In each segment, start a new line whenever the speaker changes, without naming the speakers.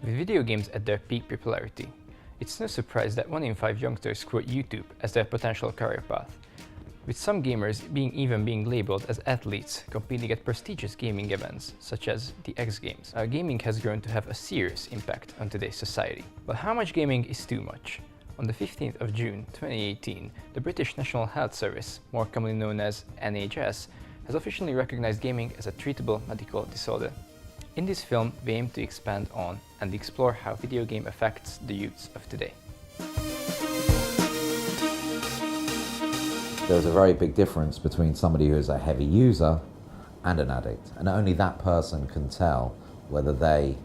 With video games at their peak popularity, it's no surprise that 1 in 5 youngsters quote YouTube as their potential career path, with some gamers being labeled as athletes competing at prestigious gaming events such as the X Games. Gaming has grown to have a serious impact on today's society. But how much gaming is too much? On the 15th of June 2018, the British National Health Service, more commonly known as NHS, has officially recognized gaming as a treatable medical disorder. In this film, we aim to expand on and explore how video game affects the youths of today.
There's a very big difference between somebody who is a heavy user and an addict, and only that person can tell whether they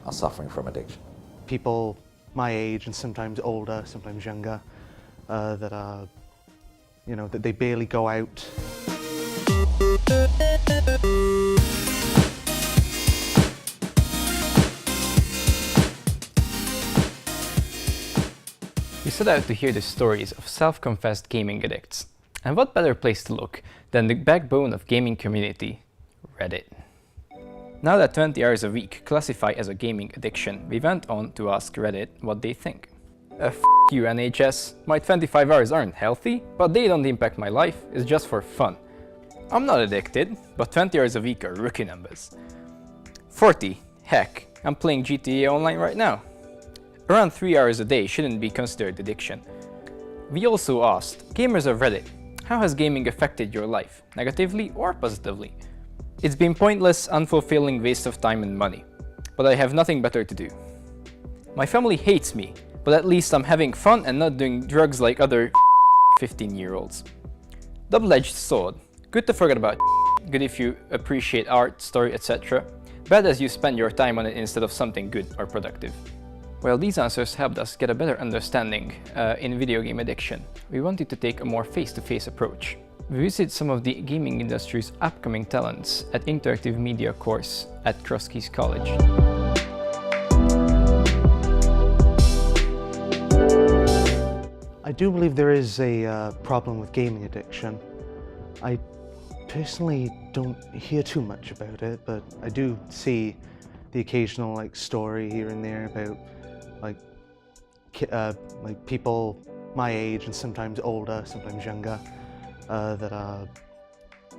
are suffering from addiction.
People my age and sometimes older, sometimes younger, that are, that they barely go out.
We set out to hear the stories of self-confessed gaming addicts. And what better place to look than the backbone of gaming community, Reddit. Now that 20 hours a week classify as a gaming addiction, we went on to ask Reddit what they think. F you NHS, my 25 hours aren't healthy, but they don't impact my life, it's just for fun. I'm not addicted, but 20 hours a week are rookie numbers. 40, heck, I'm playing GTA Online right now. Around 3 hours a day shouldn't be considered addiction. We also asked gamers of Reddit, how has gaming affected your life, negatively or positively? It's been pointless, unfulfilling waste of time and money, but I have nothing better to do. My family hates me, but at least I'm having fun and not doing drugs like other 15-year-olds. Double-edged sword, good to forget about, good if you appreciate art, story, etc. Bad as you spend your time on it instead of something good or productive. While these answers helped us get a better understanding in video game addiction, we wanted to take a more face-to-face approach. We visited some of the gaming industry's upcoming talents at Interactive Media course at Cross Keys College.
I do believe there is a problem with gaming addiction. I personally don't hear too much about it, but I do see the occasional story here and there about people my age and sometimes older, sometimes younger, that are,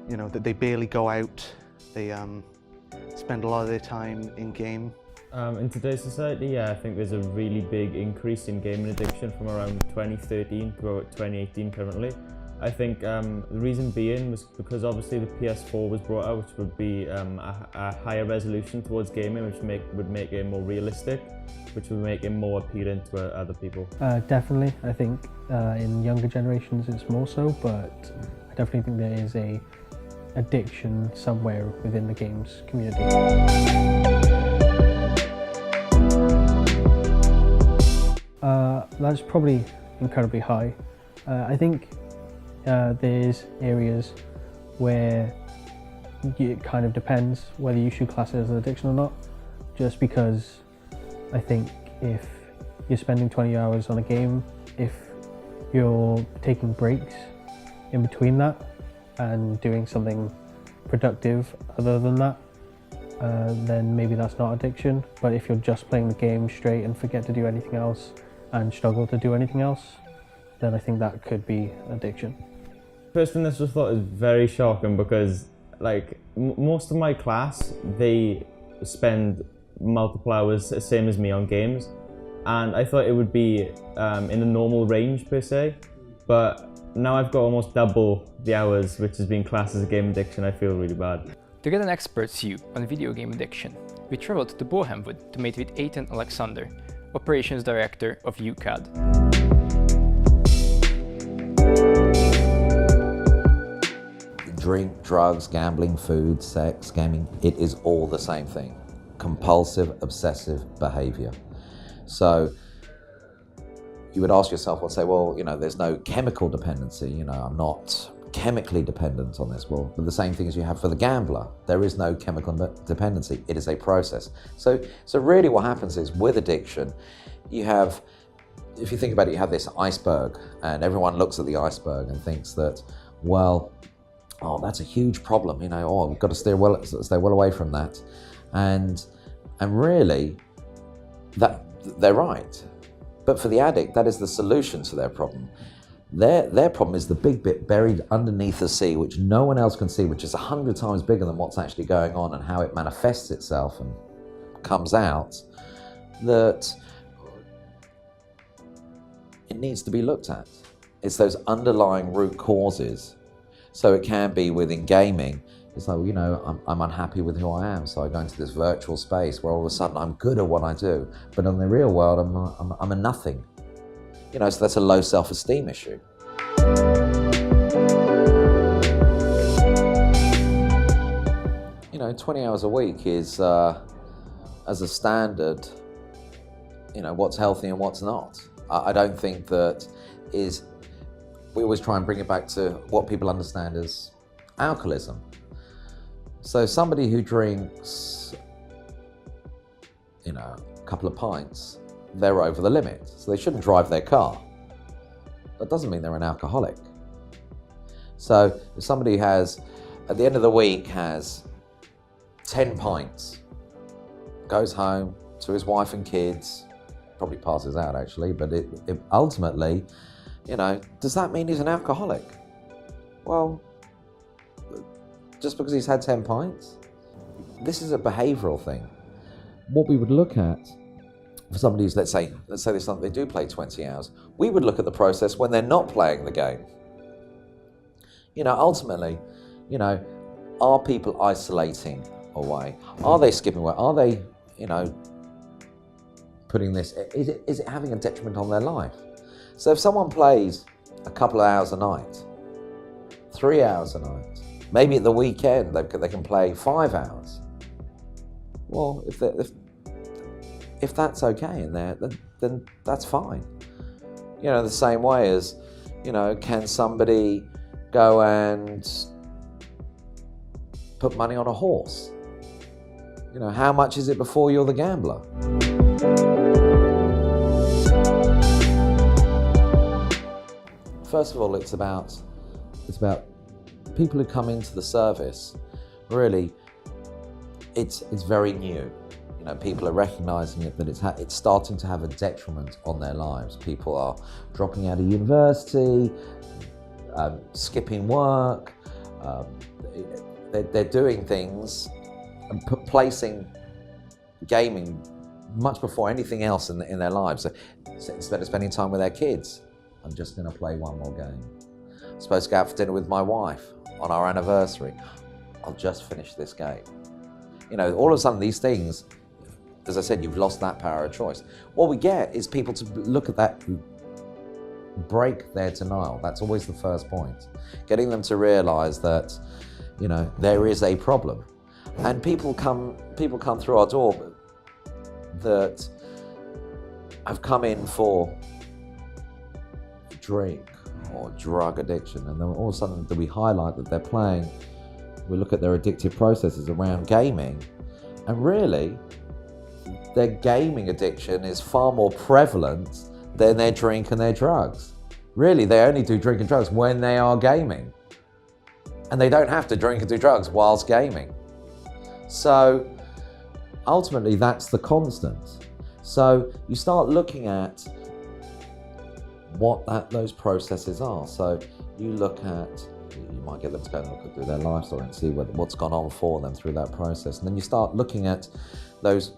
that they barely go out. They spend a lot of their time in game.
In today's society, yeah, I think there's a really big increase in gaming addiction from around 2013 to about 2018 currently. I think the reason being was because obviously the PS4 was brought out, which would be a higher resolution towards gaming, which would make it more realistic, which would make it more appealing to other people.
Definitely, I think in younger generations it's more so, but I definitely think there is a addiction somewhere within the games community. That's probably incredibly high. I think there's areas where it kind of depends whether you should class it as an addiction or not, just because I think if you're spending 20 hours on a game, if you're taking breaks in between that and doing something productive other than that, then maybe that's not addiction. But if you're just playing the game straight and forget to do anything else and struggle to do anything else, then I think that could be addiction.
First thing I just thought is very shocking because most of my class, they spend multiple hours, same as me, on games, and I thought it would be in a normal range per se, but now I've got almost double the hours, which has been classed as a game addiction. I feel really bad.
To get an expert's view on video game addiction, we travelled to Bohamwood to meet with Eytan Alexander, Operations Director of UKAT.
Drink, drugs, gambling, food, sex, gaming, it is all the same thing. Compulsive, obsessive behavior. So you would ask yourself, well, there's no chemical dependency, I'm not chemically dependent on this. Well, but the same thing as you have for the gambler. There is no chemical dependency, it is a process. So really what happens is with addiction, you have, if you think about it, you have this iceberg and everyone looks at the iceberg and thinks that, well, oh, that's a huge problem, we've got to stay well away from that. And really, they're right. But for the addict, that is the solution to their problem. Their problem is the big bit buried underneath the sea, which no one else can see, which is 100 times bigger than what's actually going on and how it manifests itself and comes out, that it needs to be looked at. It's those underlying root causes. So it can be within gaming. It's like, you know, I'm unhappy with who I am, so I go into this virtual space where all of a sudden I'm good at what I do, but in the real world I'm a nothing. You know, so that's a low self-esteem issue. You know, 20 hours a week is, as a standard, you know, what's healthy and what's not. I don't think that is, we always try and bring it back to what people understand as alcoholism. So somebody who drinks, you know, a couple of pints, they're over the limit, so they shouldn't drive their car. That doesn't mean they're an alcoholic. So if somebody has, at the end of the week, has 10 pints, goes home to his wife and kids, probably passes out actually, but it ultimately, you know, does that mean he's an alcoholic? Well, just because he's had 10 pints? This is a behavioural thing. What we would look at for somebody who's, let's say they do play 20 hours, we would look at the process when they're not playing the game. You know, ultimately, you know, are people isolating away? Are they skipping away? Are they, you know, putting this, is it having a detriment on their life? So if someone plays a couple of hours a night, 3 hours a night, maybe at the weekend they can play 5 hours. Well, if that's okay in there, then that's fine. You know, the same way as, you know, can somebody go and put money on a horse? You know, how much is it before you're the gambler? First of all, it's about people who come into the service. Really, it's very new. You know, people are recognising it, that it's starting to have a detriment on their lives. People are dropping out of university, skipping work. They're doing things and placing gaming much before anything else in their lives. So instead of spending time with their kids, I'm just going to play one more game. I'm supposed to go out for dinner with my wife on our anniversary. I'll just finish this game. You know, all of a sudden these things, as I said, you've lost that power of choice. What we get is people to look at that, break their denial. That's always the first point. Getting them to realise that, you know, there is a problem. And people come through our door that have come in for drink or drug addiction, and then all of a sudden we highlight that they're playing, we look at their addictive processes around gaming, and really their gaming addiction is far more prevalent than their drink and their drugs. Really, they only do drink and drugs when they are gaming, and they don't have to drink and do drugs whilst gaming. So ultimately that's the constant. So you start looking at what those processes are. So you look at, you might get them to go and look through their life story and see what's gone on for them through that process. And then you start looking at those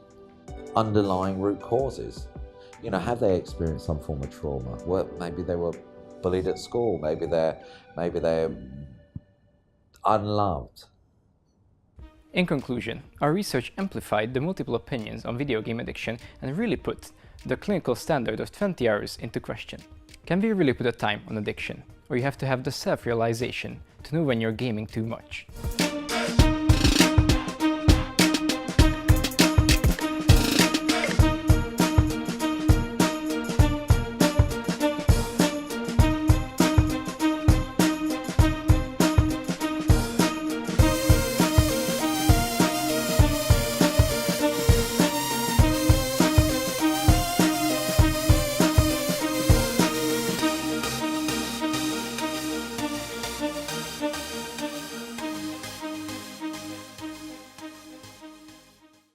underlying root causes. You know, have they experienced some form of trauma? Well, maybe they were bullied at school. Maybe they're unloved.
In conclusion, our research amplified the multiple opinions on video game addiction and really put the clinical standard of 20 hours into question. Can we really put a time on addiction? Or you have to have the self-realization to know when you're gaming too much?